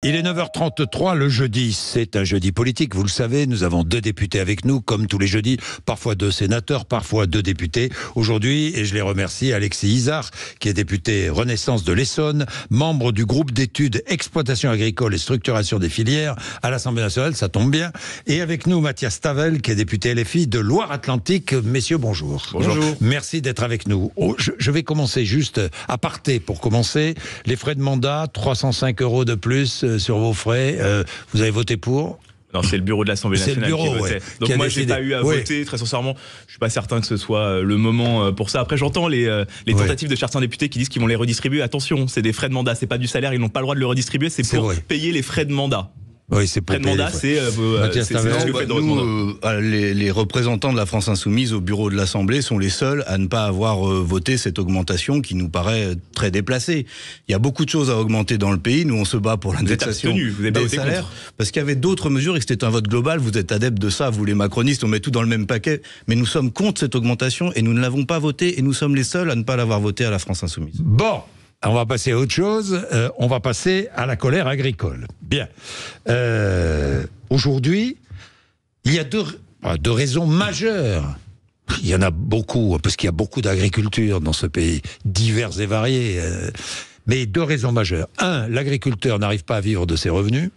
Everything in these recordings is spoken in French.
Il est 9h33 le jeudi, c'est un jeudi politique, vous le savez, nous avons 2 députés avec nous, comme tous les jeudis, parfois 2 sénateurs, parfois 2 députés. Aujourd'hui, et je les remercie, Alexis Izard, qui est député Renaissance de l'Essonne, membre du groupe d'études exploitation agricole et structuration des filières à l'Assemblée nationale, ça tombe bien. Et avec nous, Mathias Tavel, qui est député LFI de Loire-Atlantique. Messieurs, bonjour. Bonjour. Merci d'être avec nous. Je vais commencer juste à parté pour commencer. Les frais de mandat, 305 € de plus sur vos frais, vous avez voté pour ? Non, c'est le bureau de l'Assemblée nationale qui votait. Ouais, donc moi, j'ai pas eu à voter, très sincèrement. Je suis pas certain que ce soit le moment pour ça. Après, j'entends les tentatives de certains députés qui disent qu'ils vont les redistribuer. Attention, c'est des frais de mandat, c'est pas du salaire, ils n'ont pas le droit de le redistribuer, c'est pour payer les frais de mandat. Oui, c'est pour frais de mandat, c'est les représentants de la France Insoumise au bureau de l'Assemblée sont les seuls à ne pas avoir voté cette augmentation qui nous paraît très déplacée. Il y a beaucoup de choses à augmenter dans le pays. Nous, on se bat pour l'indexation des salaires parce qu'il y avait d'autres mesures et que c'était un vote global. Vous êtes adeptes de ça, vous les macronistes, on met tout dans le même paquet. Mais nous sommes contre cette augmentation et nous ne l'avons pas votée et nous sommes les seuls à ne pas l'avoir votée à la France Insoumise. Bon. On va passer à autre chose, on va passer à la colère agricole. Bien. Aujourd'hui, il y a deux raisons majeures. Il y en a beaucoup, parce qu'il y a beaucoup d'agriculture dans ce pays, diverses et variées. Mais 2 raisons majeures. 1, l'agriculteur n'arrive pas à vivre de ses revenus.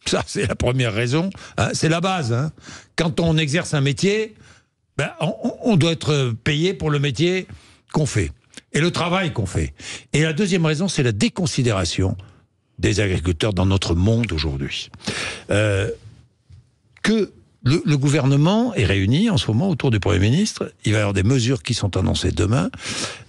Ça, c'est la première raison. Hein, c'est la base. Hein. Quand on exerce un métier, on doit être payé pour le métier qu'on fait. Et le travail qu'on fait. Et la deuxième raison, c'est la déconsidération des agriculteurs dans notre monde aujourd'hui. Que le gouvernement est réuni en ce moment autour du Premier ministre. Il va y avoir des mesures qui sont annoncées demain.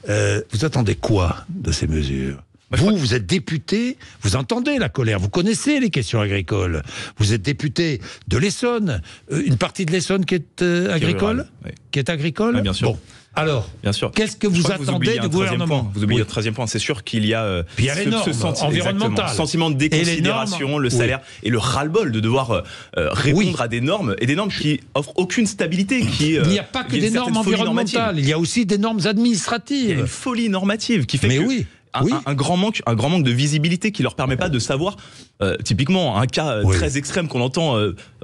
Vous attendez quoi de ces mesures ? Vous êtes député, vous entendez la colère, vous connaissez les questions agricoles. Vous êtes député de l'Essonne, une partie de l'Essonne qui est agricole, qui est agricole. Oui, bien sûr. Bon. Alors, bien sûr. Qu'est-ce que vous attendez du gouvernement ? Vous oubliez le 13e point. C'est sûr qu'il y a ce sentiment de déconsidération, le salaire et le ras-le-bol de devoir répondre à des normes et des normes qui offrent aucune stabilité. Il n'y a pas que des normes environnementales, il y a aussi des normes administratives. Il y a une folie normative qui fait un grand manque de visibilité qui leur permet pas de savoir, typiquement un cas très extrême qu'on entend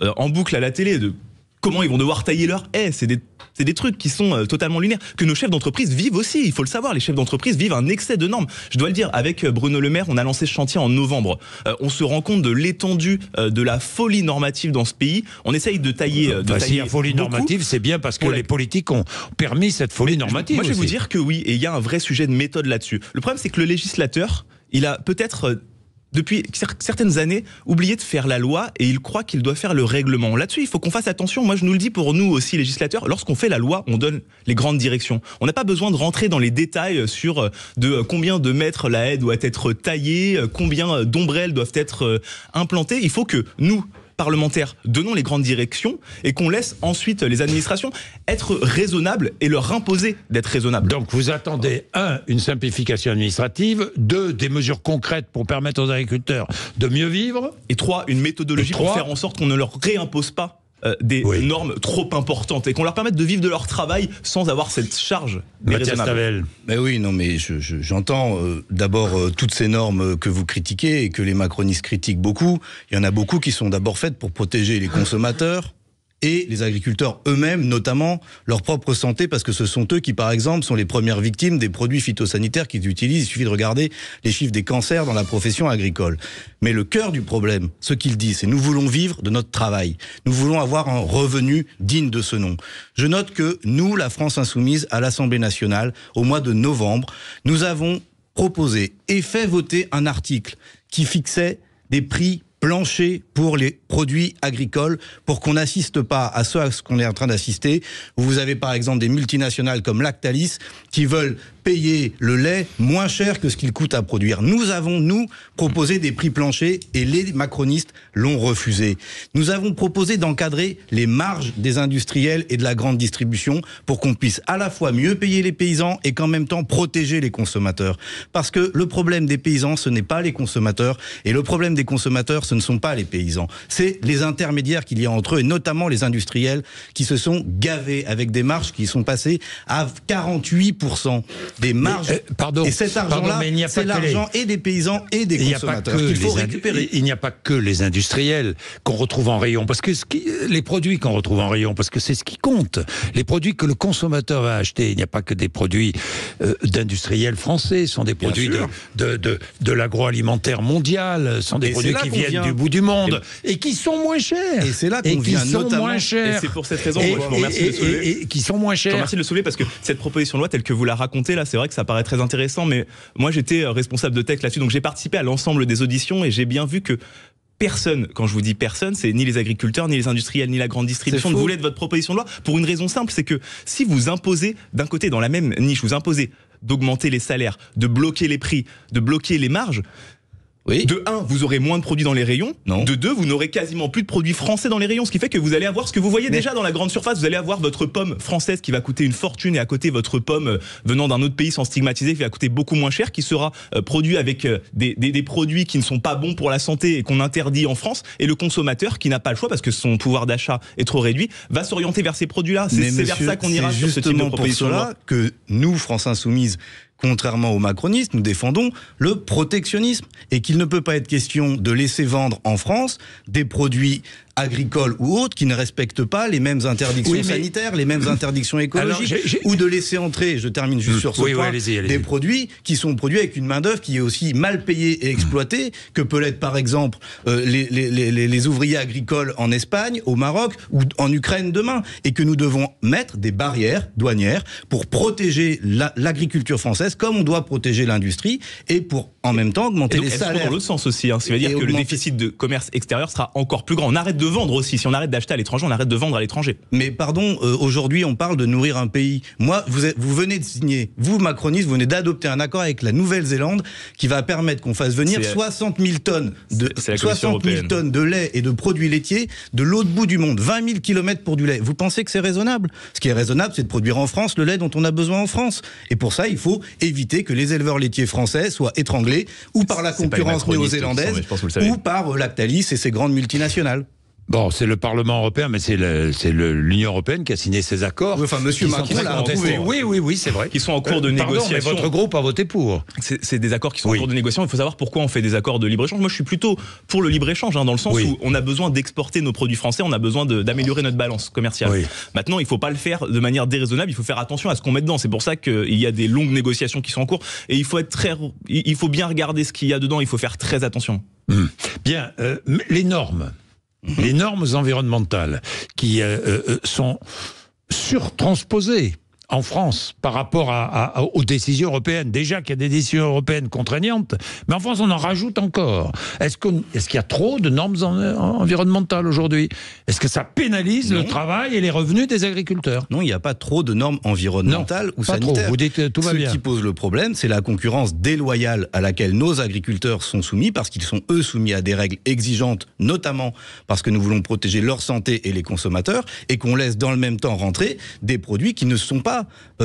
en boucle à la télé de comment ils vont devoir tailler leur haie. C'est des trucs qui sont totalement lunaires, que nos chefs d'entreprise vivent aussi, il faut le savoir, les chefs d'entreprise vivent un excès de normes. Je dois le dire, avec Bruno Le Maire, on a lancé ce chantier en novembre. On se rend compte de l'étendue de la folie normative dans ce pays. On essaye de tailler... S'il y a folie normative, c'est bien parce que les politiques ont permis cette folie normative. Moi, je vais vous dire que oui, et il y a un vrai sujet de méthode là-dessus. Le problème, c'est que le législateur, il a peut-être... depuis certaines années, oublié de faire la loi et il croit qu'il doit faire le règlement. Là-dessus, il faut qu'on fasse attention. Moi, je nous le dis pour nous aussi, législateurs, lorsqu'on fait la loi, on donne les grandes directions. On n'a pas besoin de rentrer dans les détails sur de combien de mètres la haie doit être taillée, combien d'ombrelles doivent être implantées. Il faut que nous, parlementaires, donnons les grandes directions et qu'on laisse ensuite les administrations être raisonnables et leur imposer d'être raisonnables. Donc vous attendez, 1, une simplification administrative, 2, des mesures concrètes pour permettre aux agriculteurs de mieux vivre, et 3, une méthodologie pour faire en sorte qu'on ne leur réimpose pas des normes trop importantes et qu'on leur permette de vivre de leur travail sans avoir cette charge déraisonnable. Mais oui, non, mais j'entends d'abord toutes ces normes que vous critiquez et que les macronistes critiquent beaucoup. Il y en a beaucoup qui sont d'abord faites pour protéger les consommateurs et les agriculteurs eux-mêmes, notamment leur propre santé, parce que ce sont eux qui, par exemple, sont les premières victimes des produits phytosanitaires qu'ils utilisent. Il suffit de regarder les chiffres des cancers dans la profession agricole. Mais le cœur du problème, ce qu'ils disent, c'est nous voulons vivre de notre travail. Nous voulons avoir un revenu digne de ce nom. Je note que nous, la France Insoumise, à l'Assemblée nationale, au mois de novembre, nous avons proposé et fait voter un article qui fixait des prix plancher pour les produits agricoles pour qu'on n'assiste pas à ce qu'on est en train d'assister. Vous avez par exemple des multinationales comme Lactalis qui veulent payer le lait moins cher que ce qu'il coûte à produire. Nous avons, proposé des prix planchers et les macronistes l'ont refusé. Nous avons proposé d'encadrer les marges des industriels et de la grande distribution pour qu'on puisse à la fois mieux payer les paysans et qu'en même temps protéger les consommateurs. Parce que le problème des paysans, ce n'est pas les consommateurs, et le problème des consommateurs, ce ne sont pas les paysans. C'est les intermédiaires qu'il y a entre eux, et notamment les industriels qui se sont gavés avec des marges qui sont passées à 48%. des marges. Pardon. Et cet argent-là, c'est l'argent et des paysans et des consommateurs qu'il faut récupérer. Il n'y a pas que les industriels qu'on retrouve en rayon, parce que les produits qu'on retrouve en rayon, parce que c'est ce qui compte. Les produits que le consommateur va acheter, il n'y a pas que des produits d'industriels français, ce sont des produits de l'agroalimentaire mondial, ce sont des produits qui viennent du bout du monde et qui sont moins chers. Et c'est là qu'on vient notamment. Et c'est pour cette raison, je vous remercie de le soulever. Et qui sont moins chers. Je vous remercie de le soulever parce que cette proposition de loi telle que vous la racontez là, c'est vrai que ça paraît très intéressant, mais moi j'étais responsable de texte là-dessus, donc j'ai participé à l'ensemble des auditions et j'ai bien vu que personne, quand je vous dis personne, c'est ni les agriculteurs, ni les industriels, ni la grande distribution ne voulaient de votre proposition de loi pour une raison simple, c'est que si vous imposez, d'un côté dans la même niche, vous imposez d'augmenter les salaires, de bloquer les prix, de bloquer les marges, de 1, vous aurez moins de produits dans les rayons. Non. De 2, vous n'aurez quasiment plus de produits français dans les rayons. Ce qui fait que vous allez avoir ce que vous voyez déjà dans la grande surface. Vous allez avoir votre pomme française qui va coûter une fortune et à côté votre pomme venant d'un autre pays sans stigmatiser qui va coûter beaucoup moins cher, qui sera produit avec des produits qui ne sont pas bons pour la santé et qu'on interdit en France. Et le consommateur qui n'a pas le choix parce que son pouvoir d'achat est trop réduit va s'orienter vers ces produits-là. C'est vers ça qu'on ira sur ce type de proposition. C'est justement pour cela que nous, France Insoumise, contrairement aux macronistes, nous défendons le protectionnisme et qu'il ne peut pas être question de laisser vendre en France des produits agricoles ou autres qui ne respectent pas les mêmes interdictions sanitaires, les mêmes interdictions écologiques, ou de laisser entrer, je termine juste sur ce point, des produits qui sont produits avec une main-d'œuvre qui est aussi mal payée et exploitée que peut l'être par exemple les ouvriers agricoles en Espagne, au Maroc ou en Ukraine demain, et que nous devons mettre des barrières douanières pour protéger l'agriculture française comme on doit protéger l'industrie et pour en même temps augmenter les salaires. Dans l'autre sens aussi, ce qui veut dire que le déficit de commerce extérieur sera encore plus grand. On arrête de vendre aussi. Si on arrête d'acheter à l'étranger, on arrête de vendre à l'étranger. Mais pardon, aujourd'hui on parle de nourrir un pays. Moi, vous venez de signer, vous macronistes, vous venez d'adopter un accord avec la Nouvelle-Zélande qui va permettre qu'on fasse venir 60 000 tonnes de lait et de produits laitiers de l'autre bout du monde. 20 000 kilomètres pour du lait. Vous pensez que c'est raisonnable? Ce qui est raisonnable, c'est de produire en France le lait dont on a besoin en France. Et pour ça, il faut éviter que les éleveurs laitiers français soient étranglés ou par la concurrence néo-zélandaise ou par Lactalis et ses grandes multinationales. Bon, c'est le Parlement européen, mais c'est l'Union européenne qui a signé ces accords. Oui, enfin, Monsieur Macron l'a approuvé. Oui, c'est vrai. Qui sont en cours de négociation. Mais votre groupe a voté pour. C'est des accords qui sont en cours de négociation. Il faut savoir pourquoi on fait des accords de libre-échange. Moi, je suis plutôt pour le libre-échange, dans le sens où on a besoin d'exporter nos produits français, on a besoin d'améliorer notre balance commerciale. Oui. Maintenant, il ne faut pas le faire de manière déraisonnable, il faut faire attention à ce qu'on met dedans. C'est pour ça qu'il y a des longues négociations qui sont en cours. Et il faut bien regarder ce qu'il y a dedans, il faut faire très attention. Bien, les normes. Les normes environnementales qui sont surtransposées en France par rapport aux décisions européennes. Déjà qu'il y a des décisions européennes contraignantes, mais en France on en rajoute encore. Est-ce qu'il y a trop de normes environnementales aujourd'hui? Est-ce que ça pénalise le travail et les revenus des agriculteurs? Non, il n'y a pas trop de normes environnementales ou sanitaires. Trop. Vous dites tout va bien. Ce qui pose le problème, c'est la concurrence déloyale à laquelle nos agriculteurs sont soumis, parce qu'ils sont eux soumis à des règles exigeantes, notamment parce que nous voulons protéger leur santé et les consommateurs, et qu'on laisse dans le même temps rentrer des produits qui ne sont pas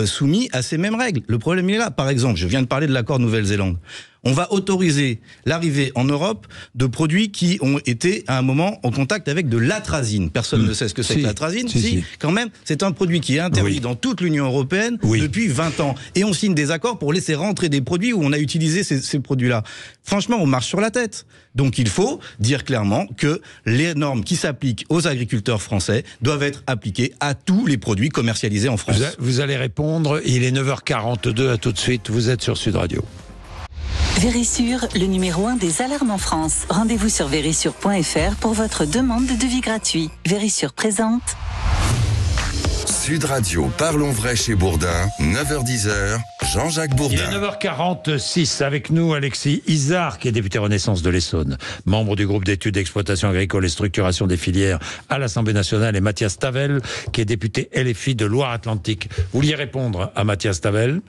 soumis à ces mêmes règles. Le problème il est là. Par exemple, je viens de parler de l'accord Nouvelle-Zélande. On va autoriser l'arrivée en Europe de produits qui ont été à un moment en contact avec de l'atrazine. Personne ne sait ce que c'est que l'atrazine. Si, quand même, c'est un produit qui est interdit dans toute l'Union européenne depuis 20 ans. Et on signe des accords pour laisser rentrer des produits où on a utilisé ces produits-là. Franchement, on marche sur la tête. Donc il faut dire clairement que les normes qui s'appliquent aux agriculteurs français doivent être appliquées à tous les produits commercialisés en France. Vous allez répondre, il est 9h42, à tout de suite, vous êtes sur Sud Radio. Vérissure, le numéro 1 des alarmes en France. Rendez-vous sur vérissure.fr pour votre demande de devis gratuit. Vérissure présente. Sud Radio, parlons vrai chez Bourdin, 9h-10h, Jean-Jacques Bourdin. Il est 9h46, avec nous Alexis Izard, qui est député Renaissance de l'Essonne, membre du groupe d'études d'exploitation agricole et structuration des filières à l'Assemblée nationale, et Mathias Tavel, qui est député LFI de Loire-Atlantique. Vous vouliez répondre à Mathias Tavel?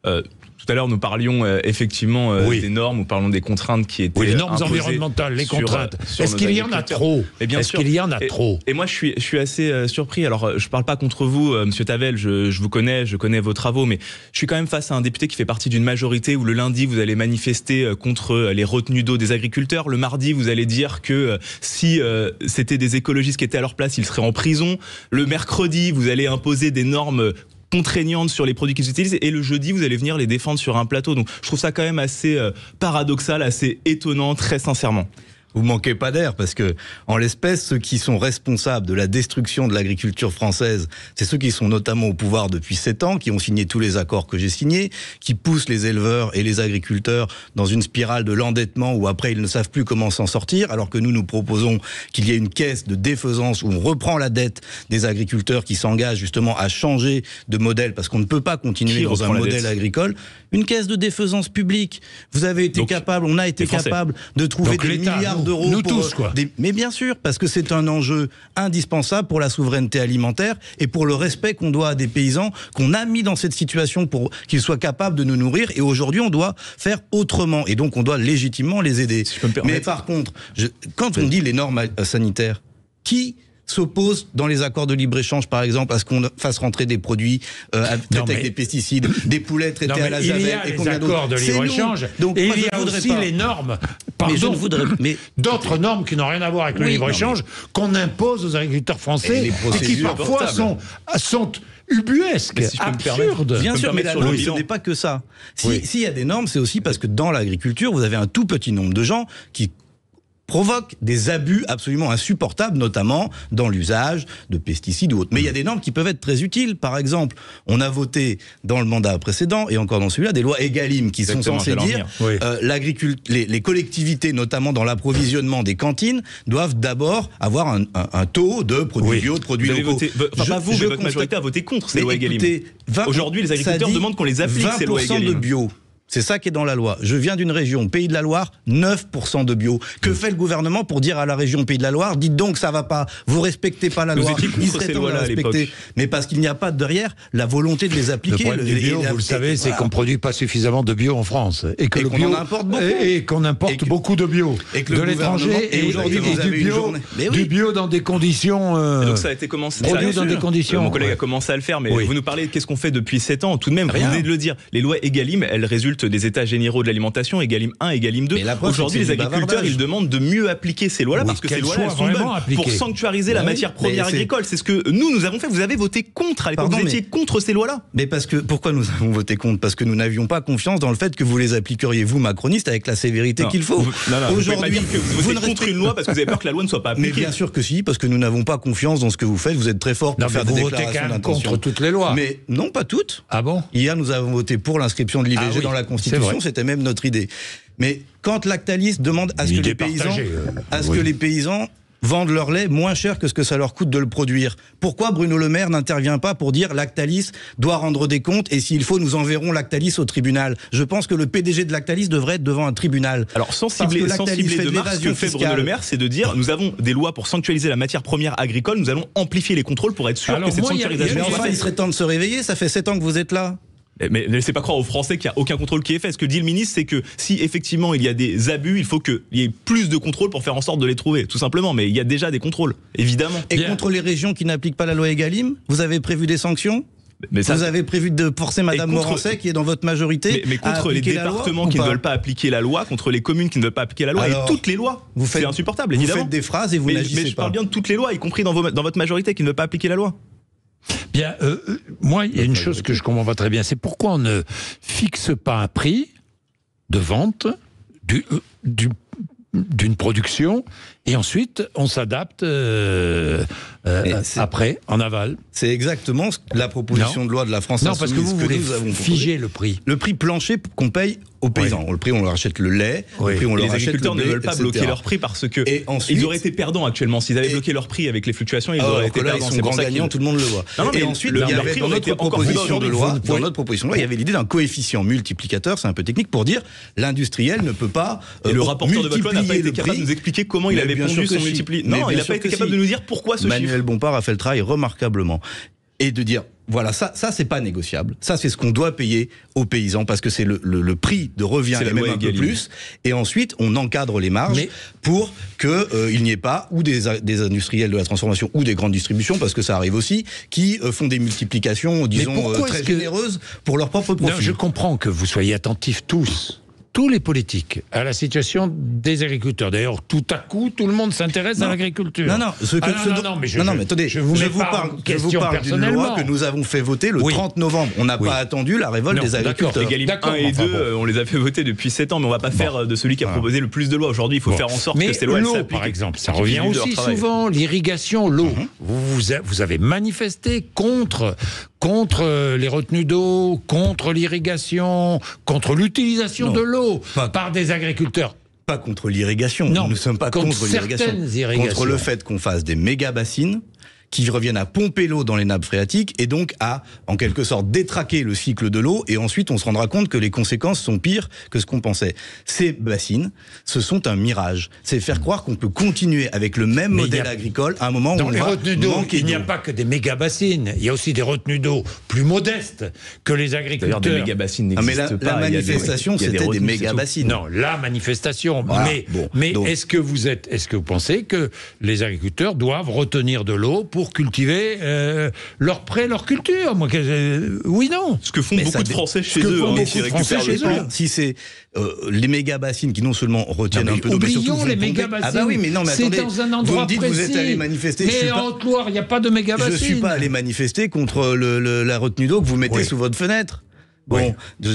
Tout à l'heure, nous parlions effectivement des normes, nous parlons des contraintes qui étaient les normes environnementales, les contraintes. Est-ce qu'il y en a trop? Est-ce qu'il y en a trop? Et moi, je suis assez surpris. Alors, je parle pas contre vous, Monsieur Tavel, je vous connais, je connais vos travaux, mais je suis quand même face à un député qui fait partie d'une majorité où le lundi, vous allez manifester contre les retenues d'eau des agriculteurs. Le mardi, vous allez dire que si c'était des écologistes qui étaient à leur place, ils seraient en prison. Le mercredi, vous allez imposer des normes contraignantes sur les produits qu'ils utilisent, et le jeudi vous allez venir les défendre sur un plateau. Donc je trouve ça quand même assez paradoxal, assez étonnant, très sincèrement. Vous manquez pas d'air, parce que, en l'espèce, ceux qui sont responsables de la destruction de l'agriculture française, c'est ceux qui sont notamment au pouvoir depuis 7 ans, qui ont signé tous les accords que j'ai signés, qui poussent les éleveurs et les agriculteurs dans une spirale de l'endettement où après ils ne savent plus comment s'en sortir, alors que nous proposons qu'il y ait une caisse de défaisance où on reprend la dette des agriculteurs qui s'engagent justement à changer de modèle, parce qu'on ne peut pas continuer dans un modèle agricole. Une caisse de défaisance publique. Vous avez été capable, on a été capable de trouver des milliards d'euros. Nous tous, quoi. Mais bien sûr, parce que c'est un enjeu indispensable pour la souveraineté alimentaire et pour le respect qu'on doit à des paysans qu'on a mis dans cette situation pour qu'ils soient capables de nous nourrir. Et aujourd'hui, on doit faire autrement. Et donc, on doit légitimement les aider. Si je peux me permettre. Mais par contre, quand on dit les normes sanitaires, qui s'oppose dans les accords de libre-échange, par exemple, à ce qu'on fasse rentrer des produits traités avec des pesticides, des poulets traités à la javel. Il y a les accords de libre-échange, et il y a aussi les normes, d'autres normes qui n'ont rien à voir avec le libre-échange, qu'on impose aux agriculteurs français, et qui parfois sont ubuesques, absurdes. Bien sûr, mais la norme, ce n'est pas que ça. S'il y a des normes, c'est aussi parce que dans l'agriculture, vous avez un tout petit nombre de gens qui provoque des abus absolument insupportables, notamment dans l'usage de pesticides ou autres. Mais il y a des normes qui peuvent être très utiles. Par exemple, on a voté dans le mandat précédent, et encore dans celui-là, des lois Egalim qui sont censées dire les collectivités, notamment dans l'approvisionnement des cantines, doivent d'abord avoir un taux de produits bio, de produits locaux. Votre majorité a voté contre ces lois Egalim. Aujourd'hui, les agriculteurs demandent qu'on les applique, ces lois Egalim. 20% de bio. C'est ça qui est dans la loi. Je viens d'une région, Pays de la Loire, 9% de bio. Que fait le gouvernement pour dire à la région Pays de la Loire, dites donc ça va pas, vous respectez pas la loi. Ils serait temps de la respecter. Mais parce qu'il n'y a pas derrière la volonté de les appliquer. Le problème du bio, vous le savez, c'est qu'on produit pas suffisamment de bio en France. Et que le bio, qu'on importe beaucoup de bio. Et que de l'étranger, et aujourd'hui du bio dans des conditions... donc ça a été commencé. Produit dans des conditions... Mon collègue a commencé à le faire, mais vous nous parlez de qu'est-ce qu'on fait depuis 7 ans. Tout de même, vous venez de le dire, les lois Egalim, elles résultent des états généraux de l'alimentation, Egalim 1, Egalim 2. Aujourd'hui, les agriculteurs, ils demandent de mieux appliquer ces lois-là, parce que ces lois-là sont bonnes pour sanctuariser la matière première agricole. C'est ce que nous avons fait. Vous avez voté contre à l'époque. Vous étiez contre ces lois-là. Mais pourquoi nous avons voté contre ? Parce que nous n'avions pas confiance dans le fait que vous les appliqueriez, vous, macronistes, avec la sévérité qu'il faut. Aujourd'hui, vous votez contre une loi parce que vous avez peur que la loi ne soit pas appliquée. Mais bien sûr que si, parce que nous n'avons pas confiance dans ce que vous faites. Vous êtes très fort pour faire des déclarations d'intention. Contre toutes les lois. Mais non, pas toutes. Ah bon ? Hier, nous avons voté pour l'inscription de l'IVG dans la Constitution. C'était même notre idée. Mais quand Lactalis demande à ce que les paysans vendent leur lait moins cher que ce que ça leur coûte de le produire, pourquoi Bruno Le Maire n'intervient pas pour dire Lactalis doit rendre des comptes et s'il faut nous enverrons Lactalis au tribunal? Je pense que le PDG de Lactalis devrait être devant un tribunal. Alors sans cibler de marque, ce que fait Bruno Le Maire, c'est de dire nous avons des lois pour sanctuariser la matière première agricole, nous allons amplifier les contrôles pour être sûr que cette sanctuarisation... il serait temps de se réveiller, ça fait 7 ans que vous êtes là. Mais ne laissez pas croire aux Français qu'il n'y a aucun contrôle qui est fait. Ce que dit le ministre, c'est que si effectivement il y a des abus, il faut qu'il y ait plus de contrôles pour faire en sorte de les trouver, tout simplement. Mais il y a déjà des contrôles, évidemment. Et contre les régions qui n'appliquent pas la loi Egalim, vous avez prévu des sanctions ? Vous avez prévu de forcer Madame Morancet, qui est dans votre majorité, mais contre les départements qui ne veulent pas appliquer la loi, contre les communes qui ne veulent pas appliquer la loi, et toutes les lois. C'est insupportable, évidemment. Vous faites des phrases et vous n'agissez pas. Mais je parle bien de toutes les lois, y compris dans votre majorité qui ne veut pas appliquer la loi. Bien, moi, il y a une chose que je comprends pas très bien, c'est pourquoi on ne fixe pas un prix de vente d'une production et ensuite on s'adapte après, en aval. C'est exactement la proposition de loi de la France Insoumise. Non, parce que vous voulez figer le prix. Le prix plancher qu'on paye aux paysans. Le prix, on leur achète le lait. Le prix, on leur les achète agriculteurs le blé, ne veulent pas bloquer leur prix parce que ils auraient été perdants actuellement. S'ils avaient bloqué leur prix avec les fluctuations, ils auraient été perdants. Ils sont grands gagnants, tout le monde le voit. Et ensuite, il y avait dans notre proposition de loi, il y avait l'idée d'un coefficient multiplicateur, c'est un peu technique, pour dire l'industriel ne peut pas et le rapporteur de votre loi n'a pas été capable de nous expliquer comment il avait pondu son multiplicateur. Non, il n'a pas été capable de nous dire pourquoi ce chiffre. Manuel Bompard a fait le travail remarquablement. Et de dire, voilà, ça c'est pas négociable. Ça, c'est ce qu'on doit payer aux paysans parce que c'est le prix de revient et même un peu plus. Et ensuite, on encadre les marges pour qu'il n'y ait pas ou des industriels de la transformation ou des grandes distributions, parce que ça arrive aussi, qui font des multiplications, disons, très généreuses pour leur propre profit. Non, je comprends que vous soyez attentifs tous tous les politiques à la situation des agriculteurs. D'ailleurs, tout à coup, tout le monde s'intéresse à l'agriculture. Non, mais attendez, je vous parle d'une loi que nous avons fait voter le 30 novembre. On n'a pas attendu la révolte des agriculteurs. Egalim 1 et 2, on les a fait voter depuis 7 ans, mais on va pas faire de celui qui a proposé le plus de lois. Aujourd'hui, il faut faire en sorte que ces lois s'appliquent. Par exemple, ça revient aussi souvent, l'irrigation, l'eau. Vous avez manifesté contre les retenues d'eau, contre l'irrigation, contre l'utilisation de l'eau par des agriculteurs. Pas contre l'irrigation. Non, nous ne sommes pas contre l'irrigation. Contre le fait qu'on fasse des méga-bassines qui reviennent à pomper l'eau dans les nappes phréatiques et donc à, en quelque sorte, détraquer le cycle de l'eau, et ensuite on se rendra compte que les conséquences sont pires que ce qu'on pensait. Ces bassines, ce sont un mirage. C'est faire croire qu'on peut continuer avec le même modèle agricole à un moment où on va manquer d'eau. Il n'y a pas que des méga-bassines, il y a aussi des retenues d'eau plus modestes que les agriculteurs. D'ailleurs, des méga-bassines n'existent pas. La manifestation, c'était des méga-bassines. Non, la manifestation. Voilà. Mais est-ce que vous pensez que les agriculteurs doivent retenir de l'eau pour cultiver leur culture? Oui, non. Ce que font beaucoup de Français chez eux. Si c'est les méga-bassines qui non seulement retiennent un peu d'eau, mais surtout oublions les méga-bassines. Ah bah oui, mais non, mais attendez, c'est dans un endroit précis. Vous êtes allé manifester. Mais en Haute-Loire, il n'y a pas de méga-bassines. Je ne suis pas allé manifester contre la retenue d'eau que vous mettez sous votre fenêtre. Bon,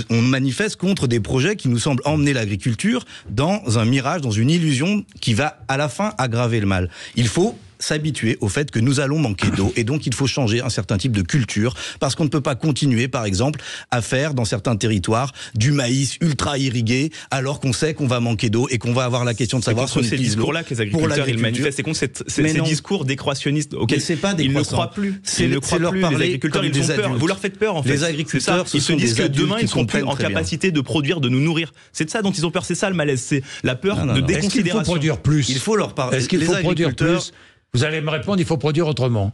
on manifeste contre des projets qui nous semblent emmener l'agriculture dans un mirage, dans une illusion qui va à la fin aggraver le mal. Il faut s'habituer au fait que nous allons manquer d'eau, et donc il faut changer un certain type de culture, parce qu'on ne peut pas continuer, par exemple, à faire dans certains territoires du maïs ultra irrigué, alors qu'on sait qu'on va manquer d'eau et qu'on va avoir la question de savoir si on ces discours-là que les agriculteurs ils manifestent, c'est contre ces discours décroissionnistes auxquels ils ne croient plus. Ils ne croient plus. Les agriculteurs, ils ont peur. Vous leur faites peur, en fait. Les agriculteurs, ils se disent que demain ils seront plus en capacité de produire, de nous nourrir. C'est de ça dont ils ont peur. C'est ça le malaise. C'est la peur de déconsidération. Est-ce qu'il faut produire plus? Il faut leur parler. Est-ce qu'il faut produire plus? Vous allez me répondre, il faut produire autrement.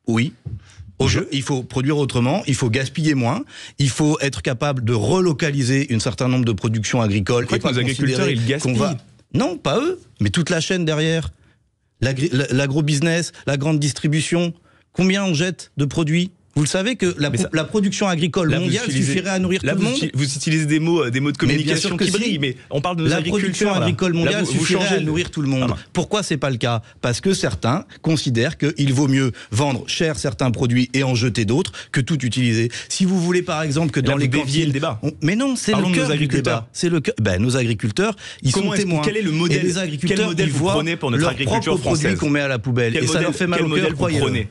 Oui. Il faut produire autrement, il faut gaspiller moins, il faut être capable de relocaliser un certain nombre de productions agricoles. Et pas nos agriculteurs, ils gaspillent. Non, pas eux, mais toute la chaîne derrière. L'agro-business, la grande distribution. Combien on jette de produits ? Vous le savez que la production agricole mondiale suffirait à nourrir tout le monde. Vous utilisez des mots de communication qui brillent, mais on parle de nos agriculteurs. La production agricole mondiale suffirait à nourrir tout le monde. Pourquoi c'est pas le cas? Parce que certains considèrent qu'il vaut mieux vendre cher certains produits et en jeter d'autres que tout utiliser. Si vous voulez par exemple que dans les cantines... le débat. Mais non, c'est le cœur du débat. C'est le cœur. Nos agriculteurs, ils sont témoins. Quel est le modèle? Et les agriculteurs, quel modèle vous prenez pour notre agriculture française? Produits qu'on met à la poubelle. Et ça leur fait mal au cœur.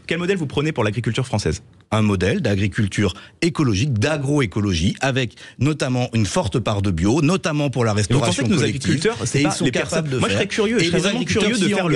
Quel modèle vous prenez pour l'agriculture française? Un modèle d'agriculture écologique, d'agroécologie, avec notamment une forte part de bio, notamment pour la restauration collective. Vous pensez que nos agriculteurs, c'est pas les personnes... Moi, je serais curieux. Je serais vraiment curieux de faire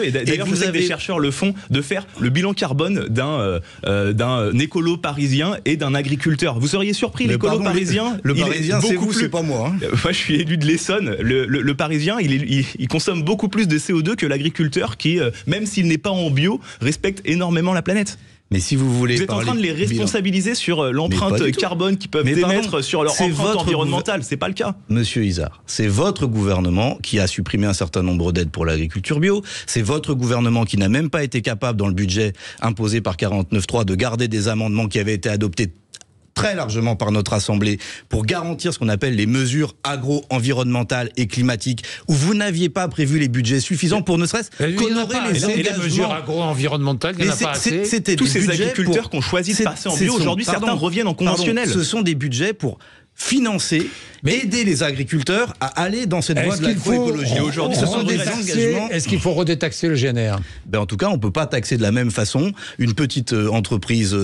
et d'ailleurs, je sais que des chercheurs le font, de faire le bilan carbone d'un écolo parisien et d'un agriculteur. Vous seriez surpris, l'écolo parisien? Le parisien, c'est vous, c'est pas moi. Moi, je suis élu de l'Essonne. Le parisien, il consomme beaucoup plus de CO2 que l'agriculteur qui, même s'il n'est pas en bio, respecte énormément la planète. Mais si vous voulez... Vous êtes en train de les responsabiliser sur l'empreinte carbone qu'ils peuvent émettre sur leur empreinte environnementale. C'est pas le cas. Monsieur Izard, c'est votre gouvernement qui a supprimé un certain nombre d'aides pour l'agriculture bio. C'est votre gouvernement qui n'a même pas été capable, dans le budget imposé par 49.3, de garder des amendements qui avaient été adoptés très largement par notre Assemblée pour garantir ce qu'on appelle les mesures agro-environnementales et climatiques, où vous n'aviez pas prévu les budgets suffisants pour ne serait-ce qu'honorer les engagements. Et les mesures agro-environnementales, il n'y en a pas assez. C'était tous ces agriculteurs qui ont choisi de passer en bio, aujourd'hui certains reviennent en conventionnel. Ce sont des budgets pour financer, aider les agriculteurs à aller dans cette voie de l'agroécologie. Aujourd'hui, ce sont des engagements. Est-ce qu'il faut redétaxer le GNR? En tout cas, on ne peut pas taxer de la même façon une petite entreprise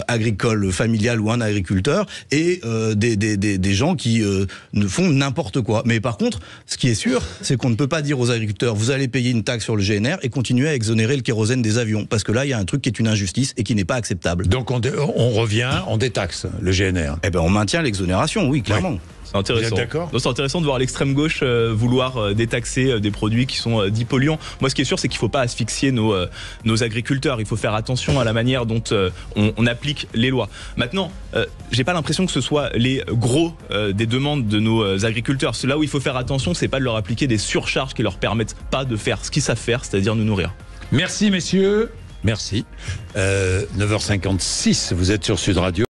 agricole familiale ou un agriculteur et des gens qui ne font n'importe quoi. Mais par contre, ce qui est sûr, c'est qu'on ne peut pas dire aux agriculteurs vous allez payer une taxe sur le GNR et continuer à exonérer le kérosène des avions. Parce que là, il y a un truc qui est une injustice et qui n'est pas acceptable. Donc on revient, on détaxe le GNR. On maintient l'exonération, oui, clairement. Ouais. C'est intéressant. D'accord. C'est intéressant de voir l'extrême gauche vouloir détaxer des produits qui sont dits polluants. Moi, ce qui est sûr, c'est qu'il ne faut pas asphyxier nos agriculteurs. Il faut faire attention à la manière dont on applique les lois. Maintenant, j'ai pas l'impression que ce soit les gros des demandes de nos agriculteurs. Là où il faut faire attention, c'est pas de leur appliquer des surcharges qui leur permettent pas de faire ce qu'ils savent faire, c'est-à-dire nous nourrir. Merci, messieurs. Merci. 9h56, vous êtes sur Sud Radio.